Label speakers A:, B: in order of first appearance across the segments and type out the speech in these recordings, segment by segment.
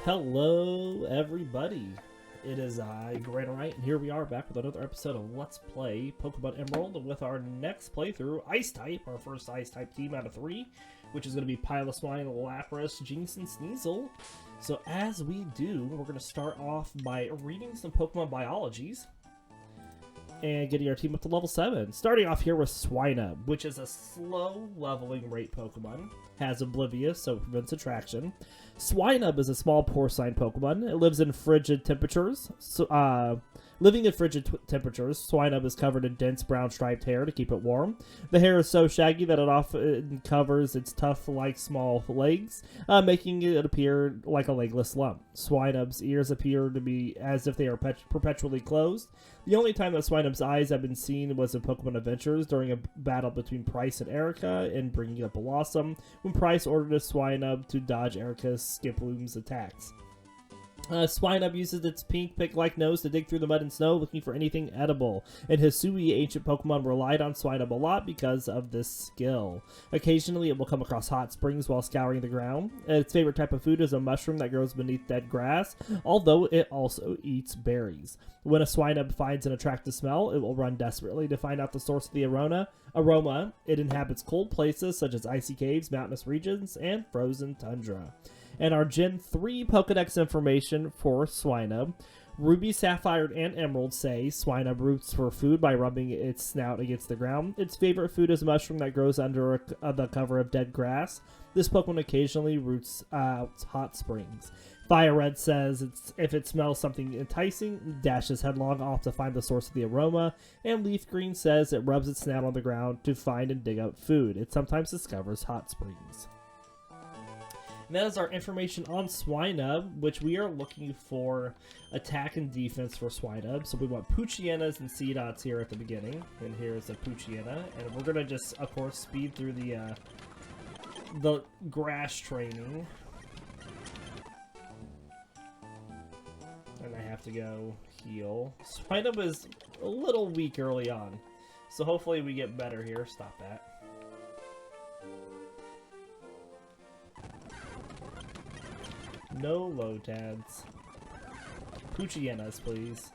A: Hello, everybody. It is I, Granorite, and here we are back with another episode of Let's Play Pokemon Emerald with our next playthrough, Ice-type, our first Ice-type team out of 3, which is going to be Piloswine, Lapras, Jinx, and Sneasel. So as we do, we're going to start off by reading some Pokemon biologies and getting our team up to level 7. Starting off here with Swinub, which is a slow leveling rate Pokemon. Has Oblivious, so it prevents attraction. Swinub is a small porcine Pokemon. It lives in frigid temperatures. Living in frigid temperatures, Swinub is covered in dense brown striped hair to keep it warm. The hair is so shaggy that it often covers its tough-like small legs, making it appear like a legless lump. Swinub's ears appear to be as if they are perpetually closed. The only time that Swinub's eyes have been seen was in Pokemon Adventures during a battle between Price and Erica in Bringing Up a Blossom, when Price ordered a Swinub to dodge Erica's Skiploom's attacks. Swinub uses its pink pick-like nose to dig through the mud and snow looking for anything edible, and Hisui, ancient Pokemon, relied on Swinub a lot because of this skill. Occasionally, it will come across hot springs while scouring the ground. Its favorite type of food is a mushroom that grows beneath dead grass, although it also eats berries. When a Swinub finds an attractive smell, it will run desperately to find out the source of the aroma. It inhabits cold places such as icy caves, mountainous regions, and frozen tundra. And our Gen 3 Pokedex information for Swinub. Ruby, Sapphire, and Emerald say Swinub roots for food by rubbing its snout against the ground. Its favorite food is a mushroom that grows under the cover of dead grass. This Pokemon occasionally roots out hot springs. Fire Red says if it smells something enticing, dashes headlong off to find the source of the aroma. And Leaf Green says it rubs its snout on the ground to find and dig up food. It sometimes discovers hot springs. And that is our information on Swinub, which we are looking for attack and defense for Swinub. So we want Poochyenas and Seedots here at the beginning. And here's a Poochiena. And we're going to just, of course, speed through the grass training. And I have to go heal. Swinub is a little weak early on. So hopefully we get better here. Stop that. No Lotads. Poochyenas, please.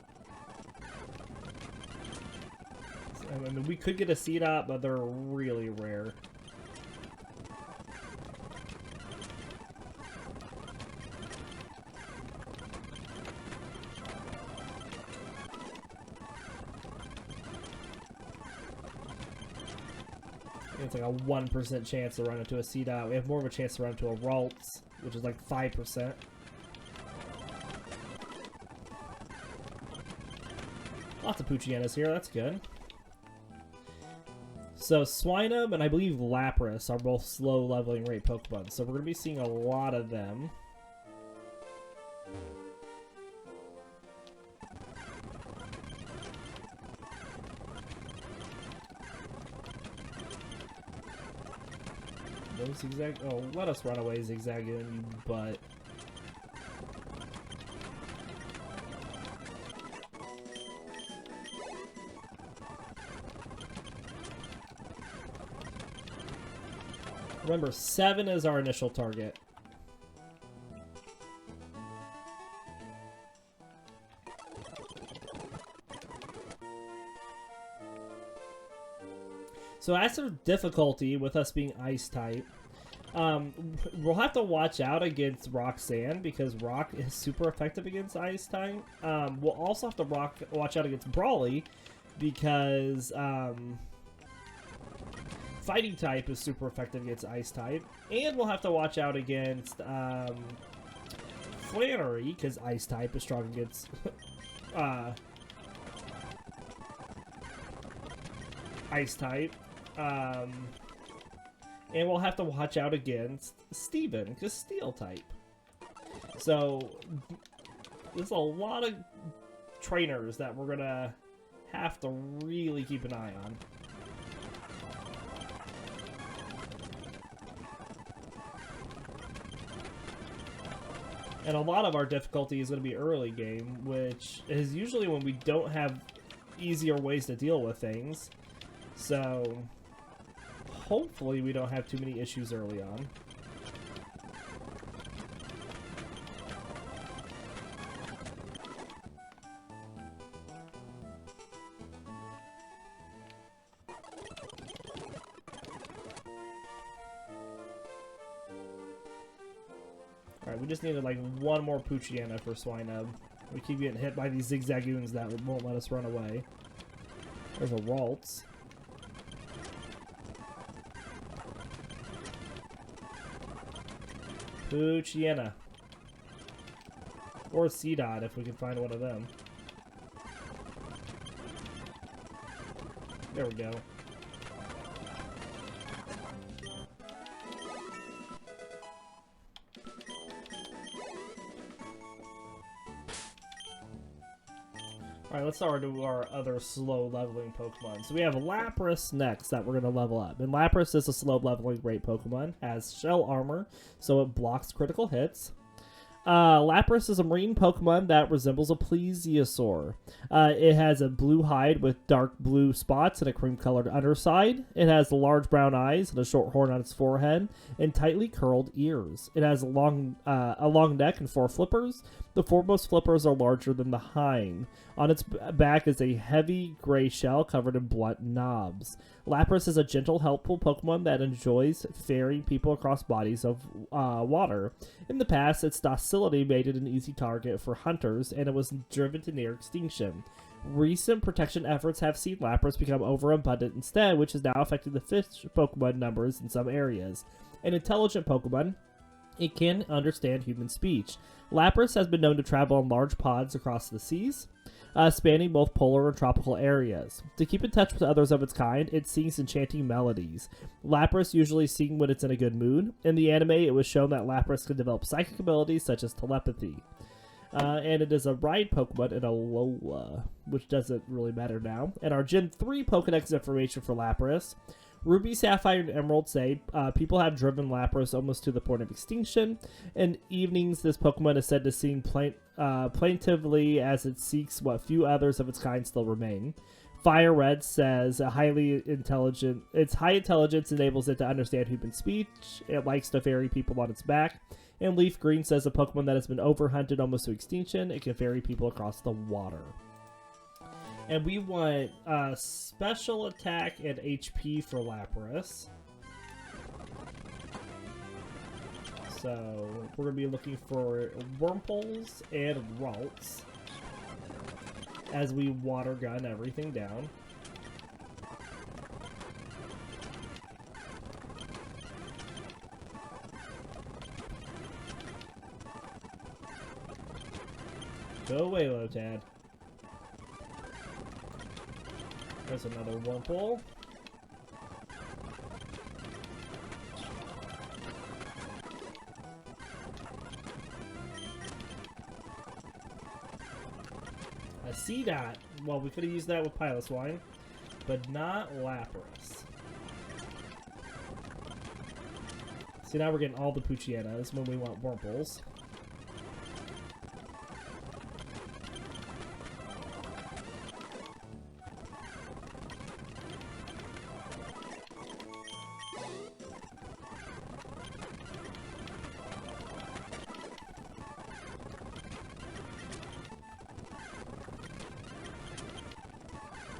A: I mean, we could get a Seedot, but they're really rare. It's like a 1% chance to run into a Seedot. We have more of a chance to run into a Ralts, which is like 5%. Lots of Poochyenas here, that's good. So Swinub and I believe Lapras are both slow leveling rate Pokemon, so we're going to be seeing a lot of them. No zigzag. Oh, let us run away, zigzag in, you butt. Remember, 7 is our initial target. So as for difficulty with us being ice type, we'll have to watch out against Roxanne because Rock is super effective against ice type. We'll also have to watch out against Brawly because Fighting type is super effective against ice type. And we'll have to watch out against Flannery because ice type is strong against ice type. And we'll have to watch out against Steven, because Steel type. So, there's a lot of trainers that we're going to have to really keep an eye on. And a lot of our difficulty is going to be early game, which is usually when we don't have easier ways to deal with things. So, hopefully we don't have too many issues early on. Alright, we just needed like one more Poochyena for Swinub. We keep getting hit by these zigzagoons that won't let us run away. There's a Waltz. Poochyena. Or C-Dot if we can find one of them. There we go. Alright, let's start to our other slow leveling Pokemon. So we have Lapras next that we're going to level up. And Lapras is a slow leveling great Pokemon. Has shell armor, so it blocks critical hits. Lapras is a marine Pokemon that resembles a plesiosaur. It has a blue hide with dark blue spots and a cream-colored underside. It has large brown eyes and a short horn on its forehead and tightly curled ears. It has a long neck and 4 flippers. The foremost flippers are larger than the hind. On its back is a heavy gray shell covered in blunt knobs. Lapras is a gentle, helpful Pokemon that enjoys ferrying people across bodies of water. In the past, its docility made it an easy target for hunters, and it was driven to near extinction. Recent protection efforts have seen Lapras become overabundant instead, which has now affected the fish Pokemon numbers in some areas. An intelligent Pokemon, it can understand human speech. Lapras has been known to travel in large pods across the seas, spanning both polar and tropical areas. To keep in touch with others of its kind, it sings enchanting melodies. Lapras usually sing when it's in a good mood. In the anime, it was shown that Lapras can develop psychic abilities such as telepathy. And it is a ride Pokemon in Alola, which doesn't really matter now. And our Gen 3 Pokedex information for Lapras. Ruby, Sapphire, and Emerald say people have driven Lapras almost to the point of extinction. In evenings, this Pokemon is said to sing plaintively as it seeks what few others of its kind still remain. Fire Red says its high intelligence enables it to understand human speech. It likes to ferry people on its back. And Leaf Green says a Pokemon that has been overhunted almost to extinction. It can ferry people across the water. And we want special attack and HP for Lapras. So we're going to be looking for Wurmples and Ralts as we water gun everything down. Go away, Lotad. There's another Wurmple. I see that. Well, we could have used that with Piloswine, but not Lapras. See, now we're getting all the Poochyenas when we want Wurmples.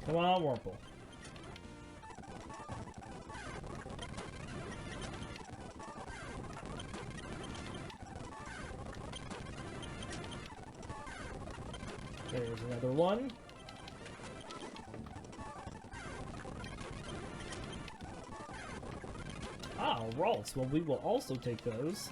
A: Come on, Wurmple. There's another one. Ah, Ralts. Well, we will also take those.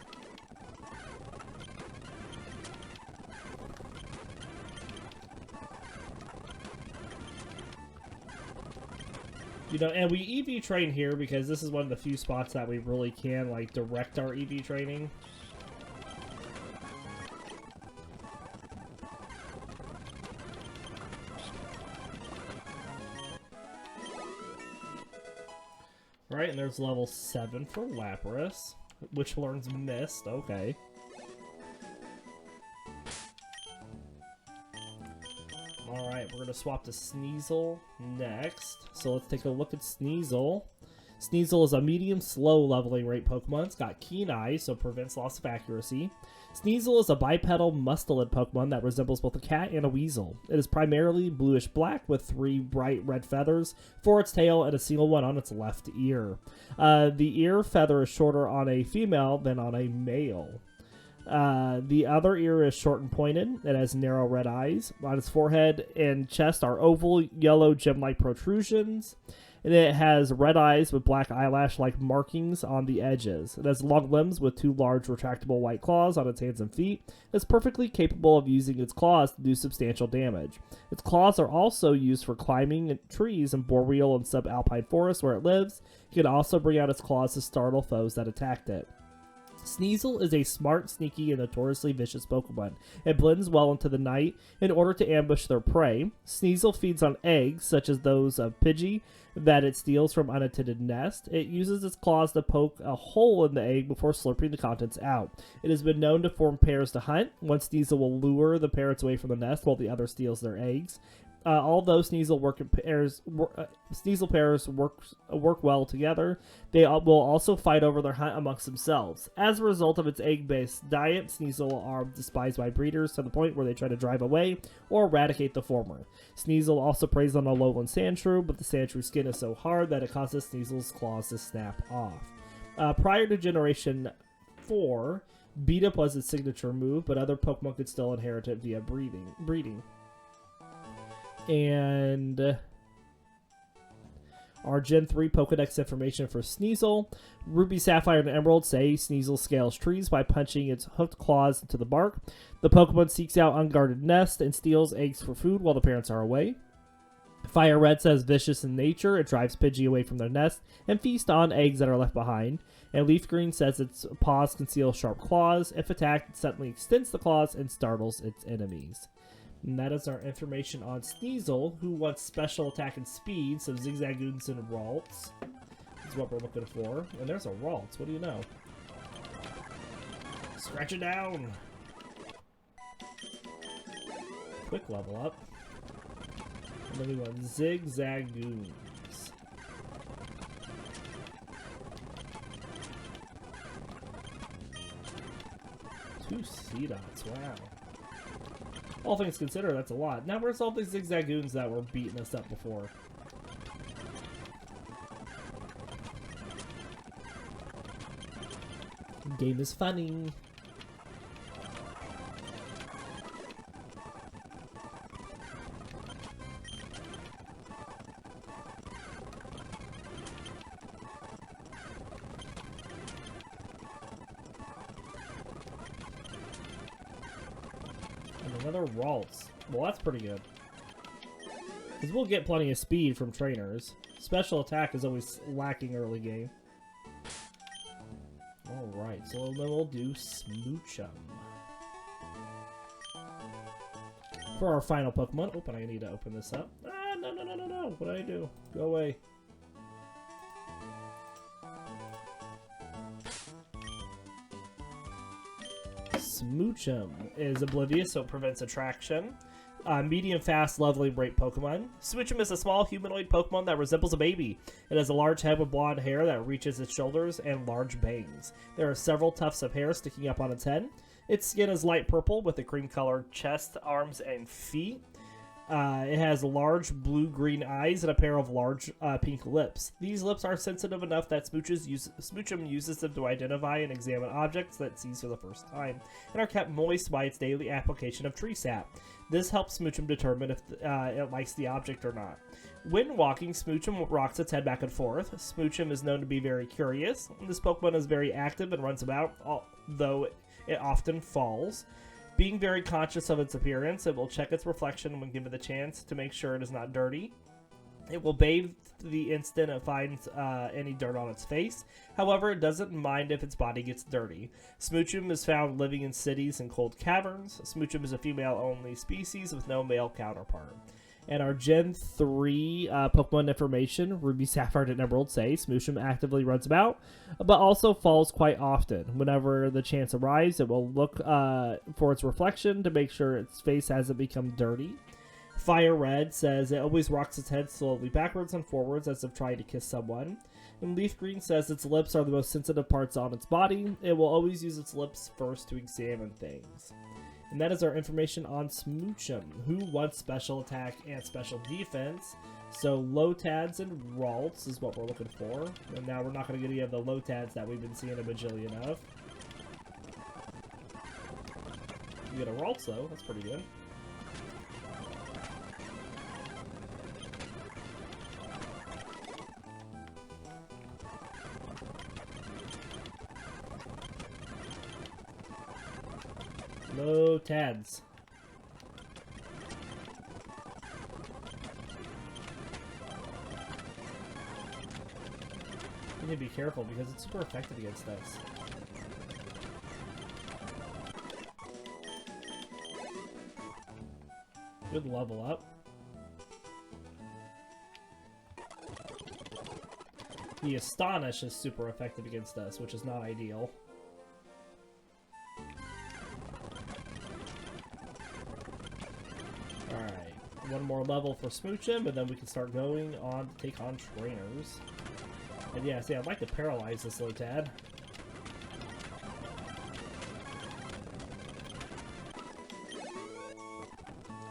A: You know, and we EV train here because this is one of the few spots that we really can, like, direct our EV training. Alright, and there's level 7 for Lapras, which learns Mist. Okay. Alright, we're going to swap to Sneasel next. So let's take a look at Sneasel. Sneasel is a medium slow leveling rate Pokemon. It's got keen eyes, so prevents loss of accuracy. Sneasel is a bipedal mustelid Pokemon that resembles both a cat and a weasel. It is primarily bluish black with 3 bright red feathers for its tail and a single one on its left ear. The ear feather is shorter on a female than on a male. The other ear is short and pointed. It has narrow red eyes. On its forehead and chest are oval, yellow, gem-like protrusions. And it has red eyes with black eyelash-like markings on the edges. It has long limbs with 2 large retractable white claws on its hands and feet. It's perfectly capable of using its claws to do substantial damage. Its claws are also used for climbing trees in boreal and subalpine forests where it lives. It can also bring out its claws to startle foes that attacked it. Sneasel is a smart, sneaky, and notoriously vicious Pokemon. It blends well into the night in order to ambush their prey. Sneasel feeds on eggs, such as those of Pidgey, that it steals from unattended nests. It uses its claws to poke a hole in the egg before slurping the contents out. It has been known to form pairs to hunt. One Sneasel will lure the parrots away from the nest while the other steals their eggs. Although Sneasel pairs work well together, they will also fight over their hunt amongst themselves. As a result of its egg-based diet, Sneasel are despised by breeders to the point where they try to drive away or eradicate the former. Sneasel also preys on a lowland sandshrew, but the sandshrew skin is so hard that it causes Sneasel's claws to snap off. Prior to Generation 4, Beat Up was its signature move, but other Pokemon could still inherit it via breeding. And our Gen 3 Pokedex information for Sneasel. Ruby, Sapphire, and Emerald say Sneasel scales trees by punching its hooked claws into the bark. The Pokemon seeks out unguarded nests and steals eggs for food while the parents are away. Fire Red says vicious in nature. It drives Pidgey away from their nest and feasts on eggs that are left behind. And Leaf Green says its paws conceal sharp claws. If attacked, it suddenly extends the claws and startles its enemies. And that is our information on Sneasel, who wants special attack and speed, so Zigzagoons and Ralts is what we're looking for. And there's a Ralts, what do you know? Scratch it down! Quick level up. And then we want Zigzagoons. 2 C-Dots, wow. All things considered, that's a lot. Now where's all these Zigzagoons that were beating us up before? Game is funny. Another Ralts. Well, that's pretty good. Because we'll get plenty of speed from trainers. Special attack is always lacking early game. Alright, so then we'll do Smoochum. For our final Pokemon. Open, I need to open this up. Ah, no. What did I do? Go away. Smoochum is oblivious, so it prevents attraction. Medium, fast, lovely, bright Pokemon. Smoochum is a small humanoid Pokemon that resembles a baby. It has a large head with blonde hair that reaches its shoulders and large bangs. There are several tufts of hair sticking up on its head. Its skin is light purple with a cream-colored chest, arms, and feet. It has large blue-green eyes and a pair of large pink lips. These lips are sensitive enough that Smoochum uses them to identify and examine objects that it sees for the first time, and are kept moist by its daily application of tree sap. This helps Smoochum determine if it likes the object or not. When walking, Smoochum rocks its head back and forth. Smoochum is known to be very curious. This Pokemon is very active and runs about, although it often falls. Being very conscious of its appearance, it will check its reflection when given the chance to make sure it is not dirty. It will bathe the instant it finds any dirt on its face. However, it doesn't mind if its body gets dirty. Smoochum is found living in cities and cold caverns. Smoochum is a female-only species with no male counterpart. And our Gen 3 Pokemon information, Ruby, Sapphire, and Emerald say Smoochum actively runs about, but also falls quite often. Whenever the chance arrives, it will look for its reflection to make sure its face hasn't become dirty. Fire Red says it always rocks its head slowly backwards and forwards as if trying to kiss someone. And Leaf Green says its lips are the most sensitive parts on its body. It will always use its lips first to examine things. And that is our information on Smoochum, who wants special attack and special defense. So Lotads and Ralts is what we're looking for. And now we're not going to get any of the Lotads that we've been seeing a bajillion of. We get a Ralts though, that's pretty good. No Tads. You need to be careful because it's super effective against us. Good level up. The Astonish is super effective against us, which is not ideal. Alright, one more level for Smoochum, and then we can start going on to take on trainers. And yeah, see, I'd like to paralyze this little tad.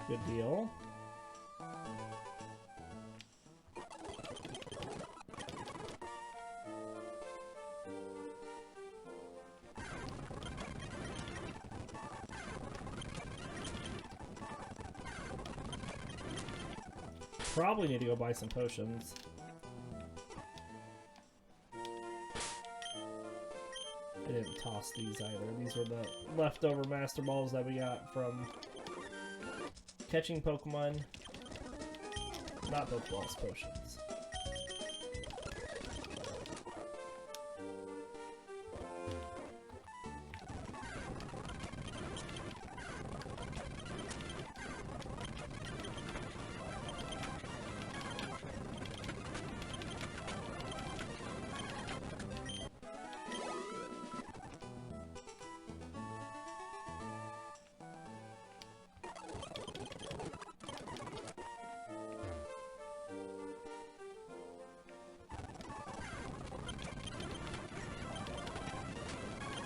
A: Good deal. Probably need to go buy some potions. I didn't toss these either. These were the leftover Master Balls that we got from catching Pokemon. Not Pokeballs, potions.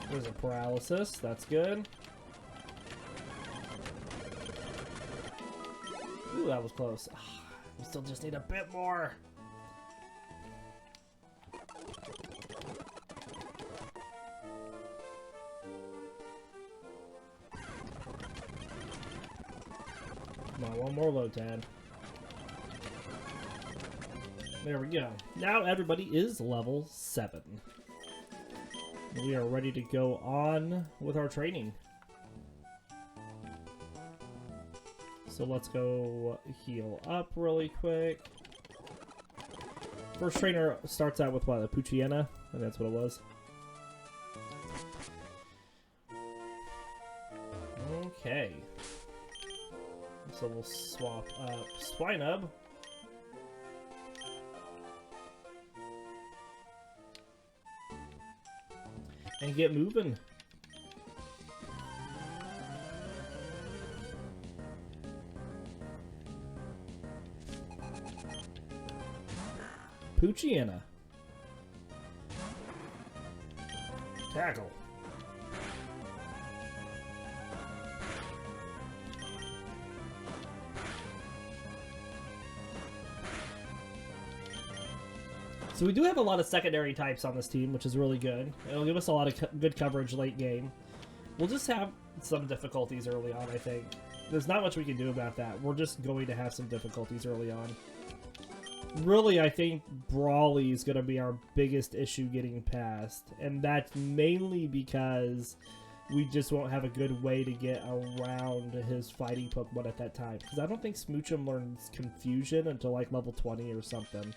A: There's a paralysis, that's good. Ooh, that was close. We still just need a bit more. Come on, one more Lotad. There we go. Now everybody is level 7. We are ready to go on with our training. So let's go heal up really quick. First trainer starts out with what, a Poochyena? I think that's what it was. Okay. So we'll swap up Swinub. And get moving. Poochyena. Tackle. So we do have a lot of secondary types on this team, which is really good. It'll give us a lot of good coverage late game. We'll just have some difficulties early on, I think. There's not much we can do about that. We're just going to have some difficulties early on. Really, I think Brawly is going to be our biggest issue getting past. And that's mainly because we just won't have a good way to get around his fighting Pokemon at that time. Because I don't think Smoochum learns Confusion until like level 20 or something.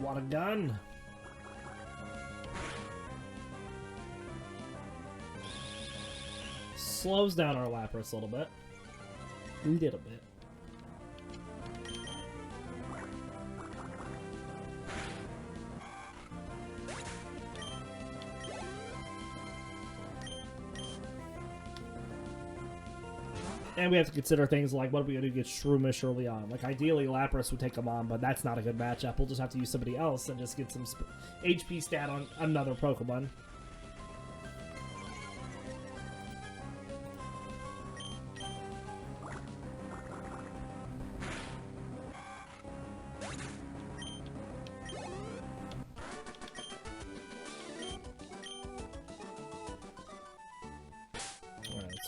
A: What a gun! Slows down our Lapras a little bit. Little bit. And we have to consider things like, what are we going to do to get Shroomish early on? Like, ideally, Lapras would take him on, but that's not a good matchup. We'll just have to use somebody else and just get some HP stat on another Pokemon.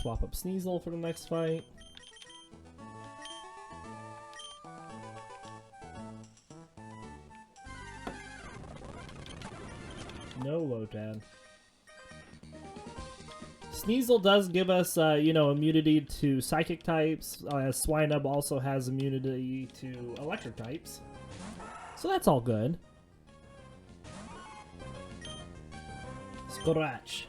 A: Swap up Sneasel for the next fight. No Lotad. Sneasel does give us, you know, immunity to psychic types. Swinub also has immunity to electric types. So that's all good. Scratch.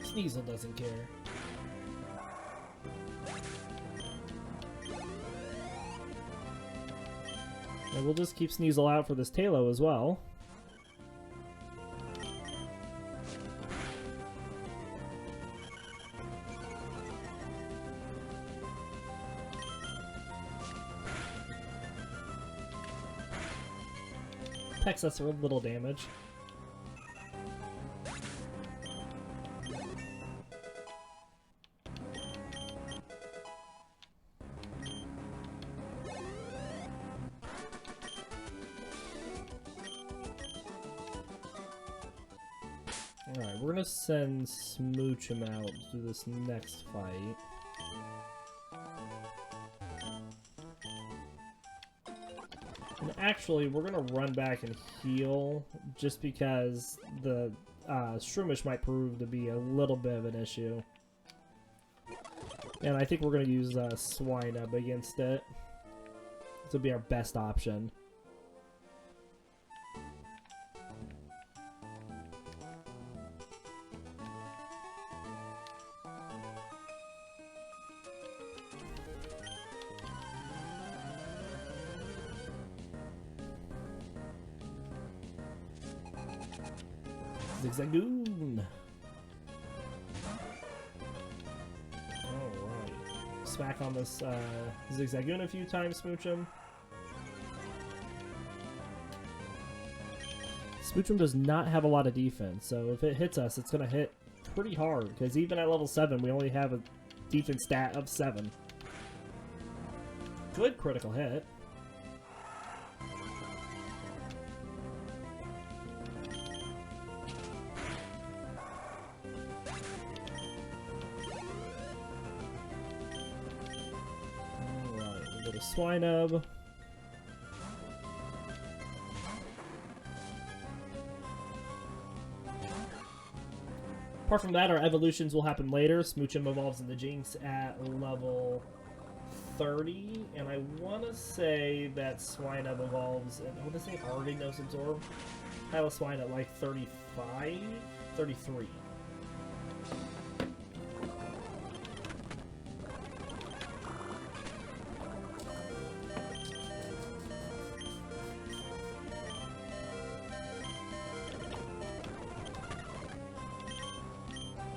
A: Sneasel doesn't care. And we'll just keep Sneasel out for this Talo as well. Pecks us for a little damage. Alright, we're gonna send Smoochum out to this next fight. And actually, we're gonna run back and heal, just because the Shroomish might prove to be a little bit of an issue. And I think we're gonna use Swinub against it. This will be our best option. Zigzagoon! Alright. Smack on this Zigzagoon a few times, Smoochum. Smoochum does not have a lot of defense, so if it hits us, it's going to hit pretty hard, because even at level 7, we only have a defense stat of 7. Good critical hit. Swinub. Apart from that, our evolutions will happen later. Smoochum evolves into Jinx at level 30, and I want to say that Swinub evolves, and I want to say already knows Absorb. Swine at like 35, 33.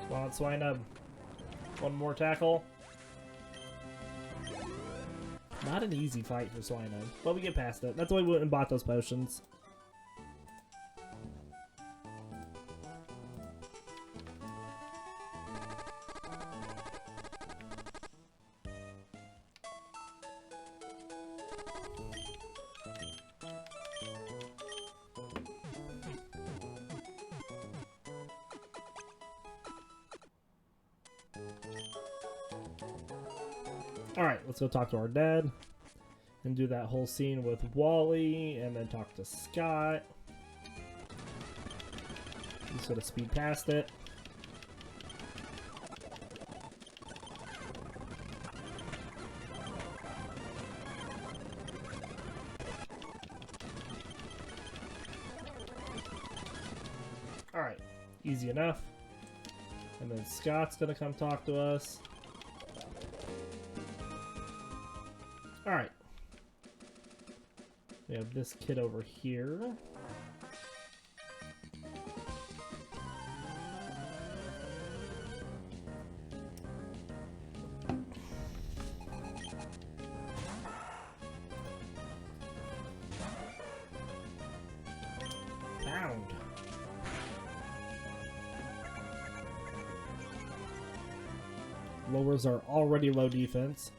A: Come on, Swinub. One more tackle. Not an easy fight for Swinub, but we get past it. That's why we went and bought those potions. Alright, let's go talk to our dad. And do that whole scene with Wally, and then talk to Scott. Just sort of speed past it. Alright, easy enough. And then Scott's gonna come talk to us. Alright. We have this kid over here. Pound. Lowers our already low defense.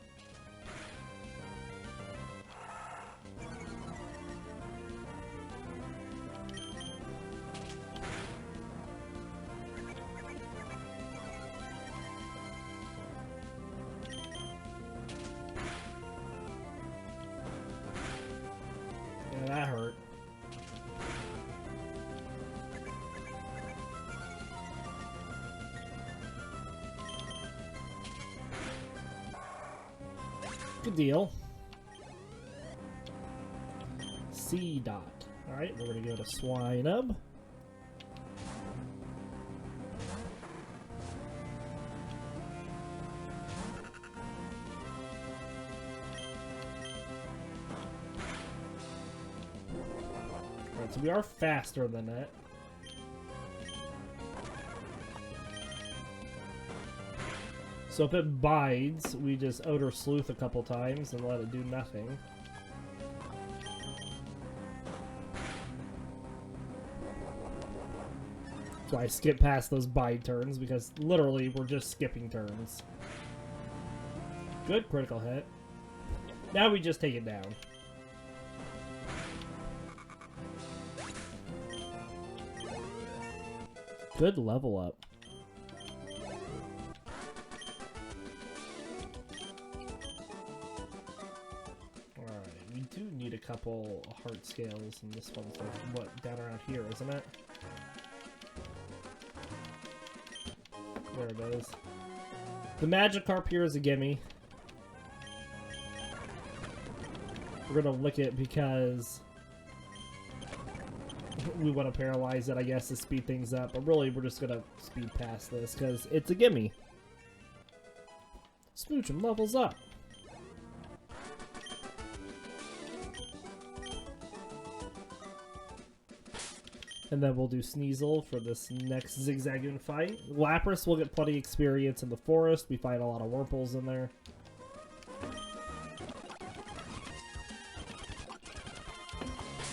A: Yeah, that hurt. Good deal. C dot. Alright, we're gonna go to Swinub. Alright, so we are faster than it. So if it bites, we just Odor Sleuth a couple times and let it do nothing. So I skip past those bite turns because literally we're just skipping turns. Good critical hit. Now we just take it down. Good level up. A couple heart scales, and this one's like, what, down around here, isn't it? There it is. The Magikarp here is a gimme. We're gonna lick it because we want to paralyze it, I guess, to speed things up, but really we're just gonna speed past this because it's a gimme. Smoochum levels up. And then we'll do Sneasel for this next zigzagging fight. Lapras will get plenty of experience in the forest. We find a lot of Wurmples in there.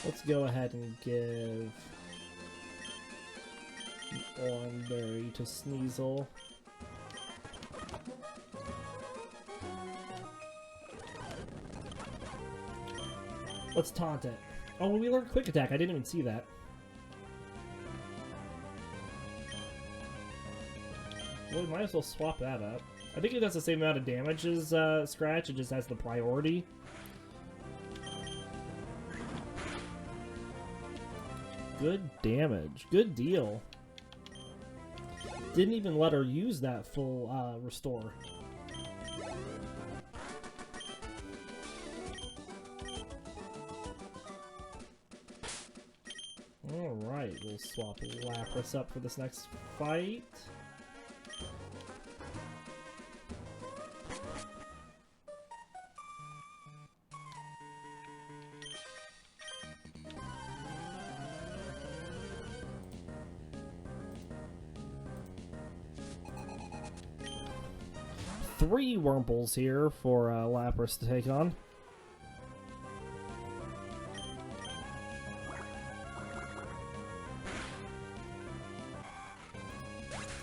A: Let's go ahead and give Oranberry to Sneasel. Let's taunt it. Oh, we learned Quick Attack. I didn't even see that. Well, we might as well swap that up. I think it does the same amount of damage as Scratch, it just has the priority. Good damage. Good deal. Didn't even let her use that full restore. Alright, we'll swap Lapras up for this next fight. Three Wurmples here for Lapras to take on.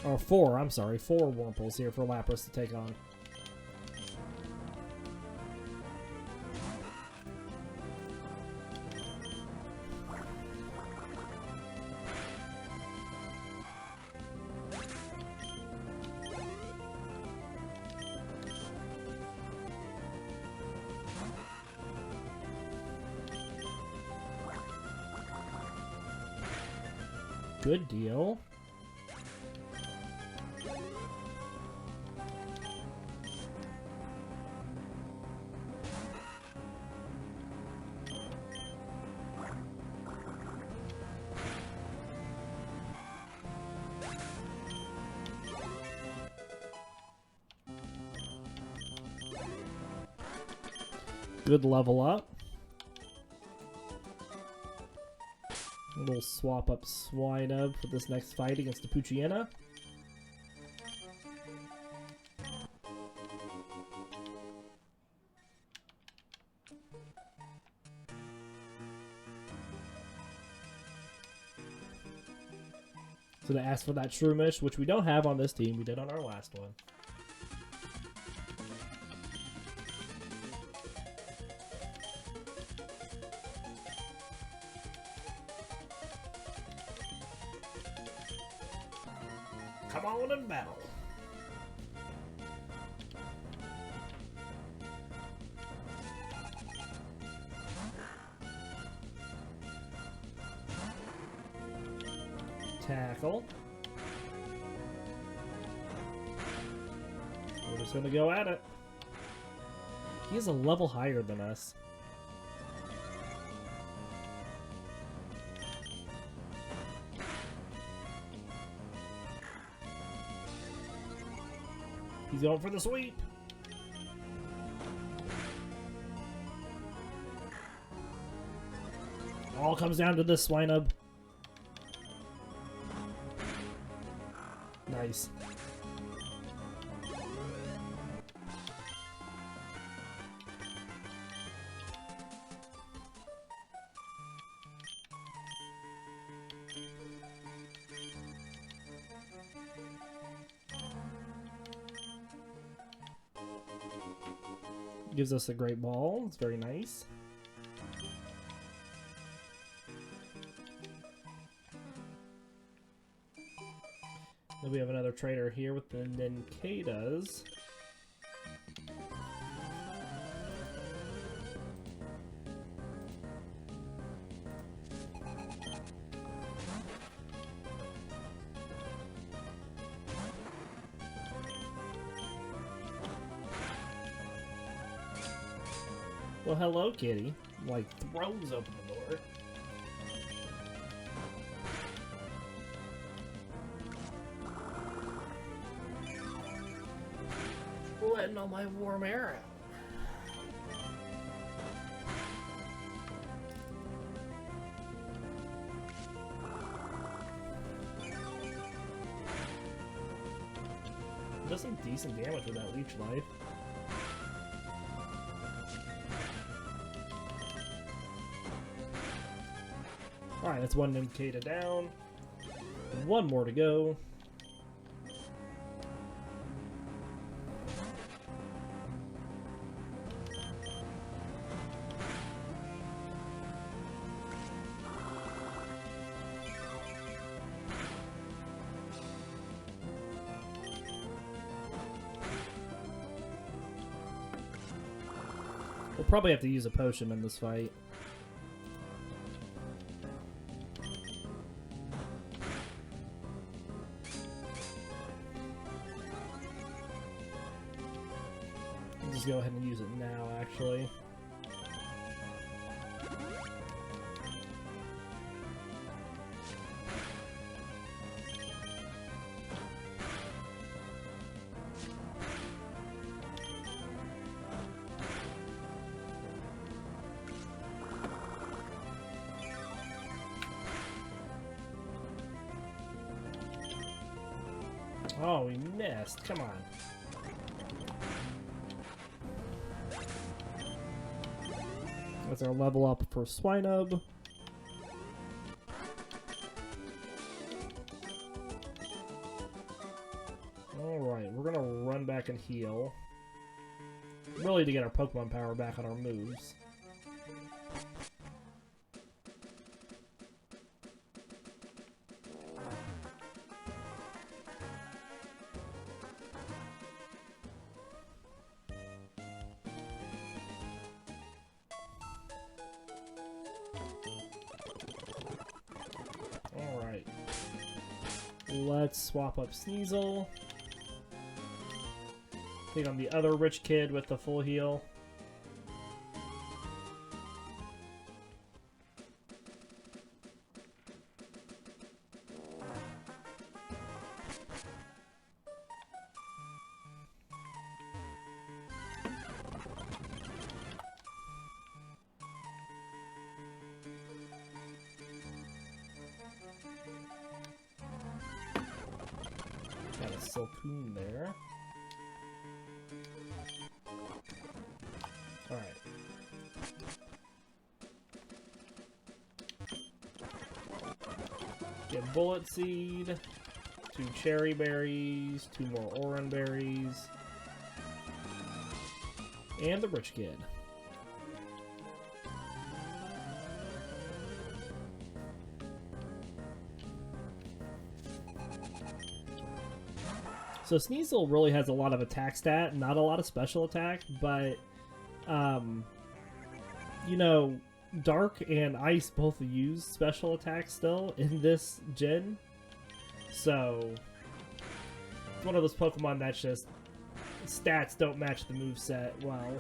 A: Or four, I'm sorry. Four Wurmples here for Lapras to take on. Good deal. Good level up. We'll swap up Swinub for this next fight against the Poochyena. So they asked for that Shroomish, which we don't have on this team. We did on our last one. Come on and battle. tackle. We're just gonna go at it. He is a level higher than us. He's going for the sweep. All comes down to this Swinub. Nice. Gives us a great ball. It's very nice. Then we have another trader here with the Ninkadas. Well, hello, kitty. Like, throws open the door. Letting all my warm air out. Does some decent damage with that leech life. Alright, that's one Ninkata down. One more to go. We'll probably have to use a potion in this fight. Just go ahead and use it now, actually. Oh, we missed. Come on. That's our level up for Swinub. Alright, we're gonna run back and heal. Really to get our Pokemon power back on our moves. Let's swap up Sneasel. Take on the other rich kid with the full heal. Got a Silcoon there. Alright. Get Bullet Seed, 2 Cherry Berries, 2 more Oran Berries, and the Rich Kid. So Sneasel really has a lot of attack stat, not a lot of special attack, but, you know, Dark and Ice both use special attacks still in this gen. So, it's one of those Pokemon that's just stats don't match the moveset well.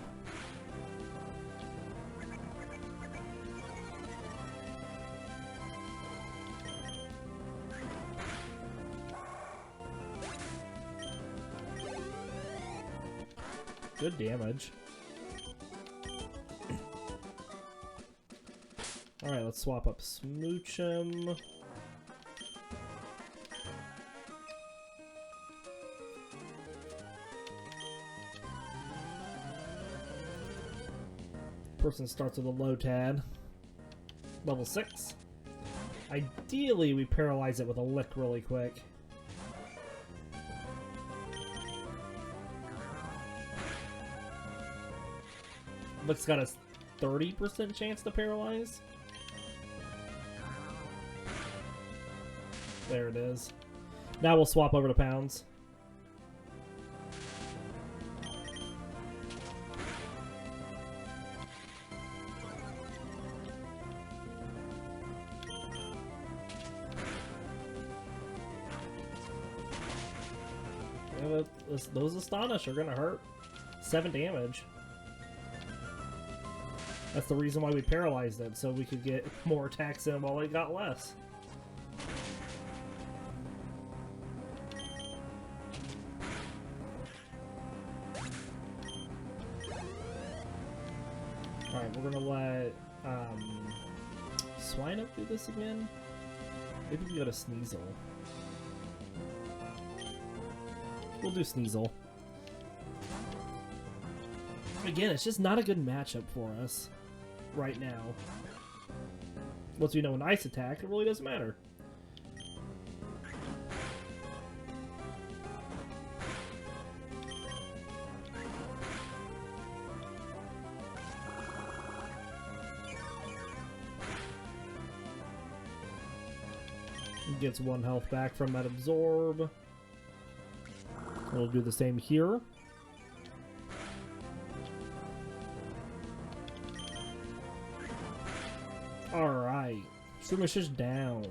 A: Good damage. Alright, let's swap up Smoochum. Person starts with a Lotad. Level 6. Ideally, we paralyze it with a Lick really quick. Lick's got a 30% chance to paralyze. There it is. Now we'll swap over to Pounds. Yeah, those Astonish are gonna hurt. 7 damage. That's the reason why we paralyzed them, so we could get more attacks in while it got less. Alright, we're gonna let Swinub do this again. Maybe we go to Sneasel. We'll do Sneasel. Again, it's just not a good matchup for us right now. Once we know an ice attack, it really doesn't matter. Gets 1 health back from that absorb. We'll do the same here. Alright. Swimish is down.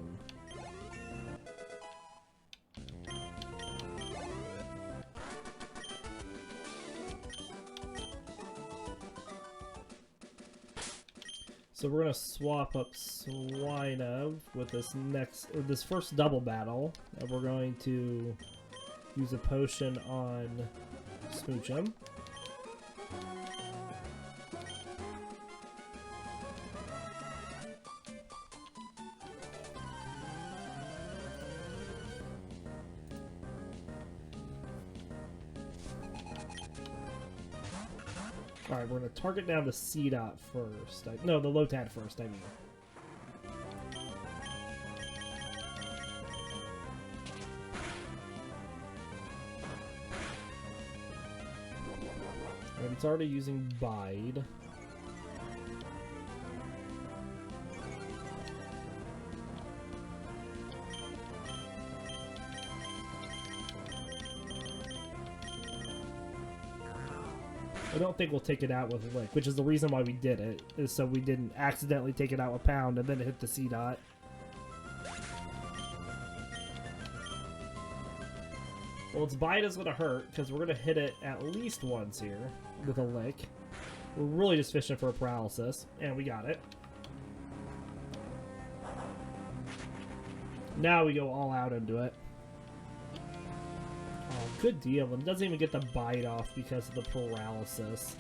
A: So we're gonna swap up Swinub with this first double battle, and we're going to use a potion on Smoochum. Alright, we're going to target down the C-Dot first. No, the Lotad first, I mean. And it's already using Bide. I don't think we'll take it out with Lick, which is the reason why we did it, is so we didn't accidentally take it out with Pound and then hit the C-Dot. Well, its Bite is going to hurt, because we're going to hit it at least once here with a Lick. We're really just fishing for a paralysis, and we got it. Now we go all out into it. Oh, good deal. It doesn't even get the Bite off because of the paralysis.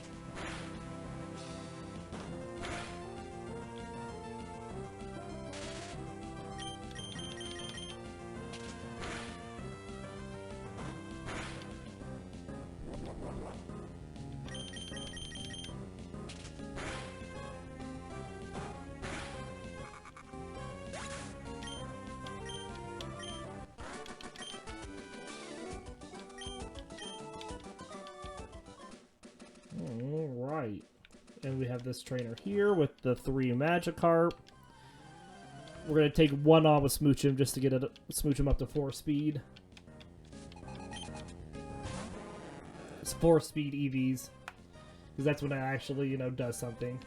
A: Alright. And we have this trainer here with the 3 Magikarp. We're going to take 1 on with Smoochum just to get it, Smoochum up to 4 speed. It's 4 speed EVs. Because that's when it actually, you know, does something.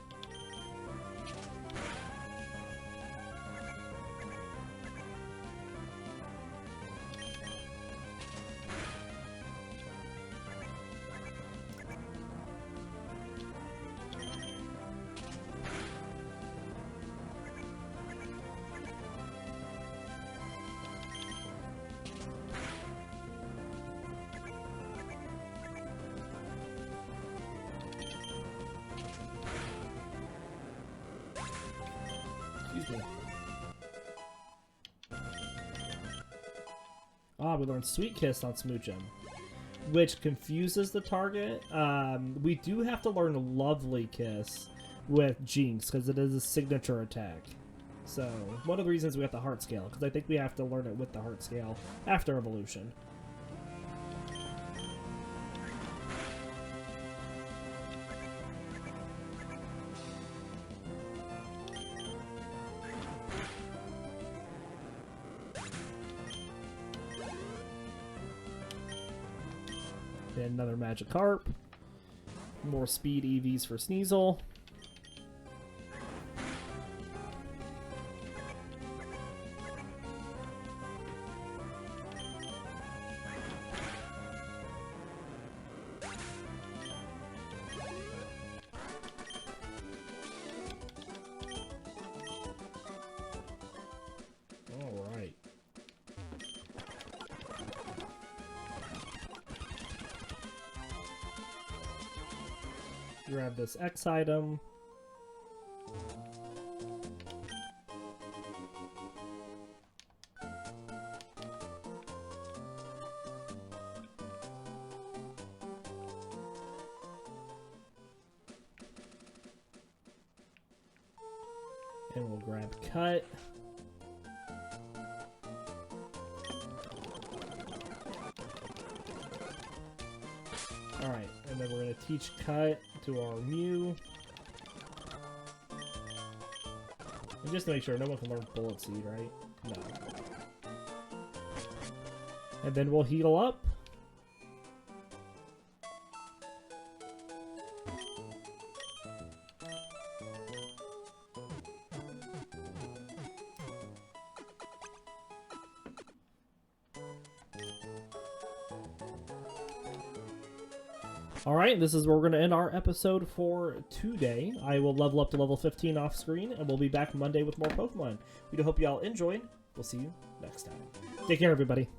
A: you. Ah, we learned Sweet Kiss on Smoochum, which confuses the target. We do have to learn Lovely Kiss with Jinx, because it is a signature attack. So, one of the reasons we have the Heart Scale, because I think we have to learn it with the Heart Scale after Evolution. And another Magikarp. More speed EVs for Sneasel. Alright. Grab this X item. And we'll grab Cut. Alright, and then we're going to teach Cut to our Mew. And just to make sure, no one can learn Bullet Seed, right? No. And then we'll heal up. Alright, this is where we're going to end our episode for today. I will level up to level 15 off screen, and we'll be back Monday with more Pokemon. We do hope you all enjoyed. We'll see you next time. Take care, everybody.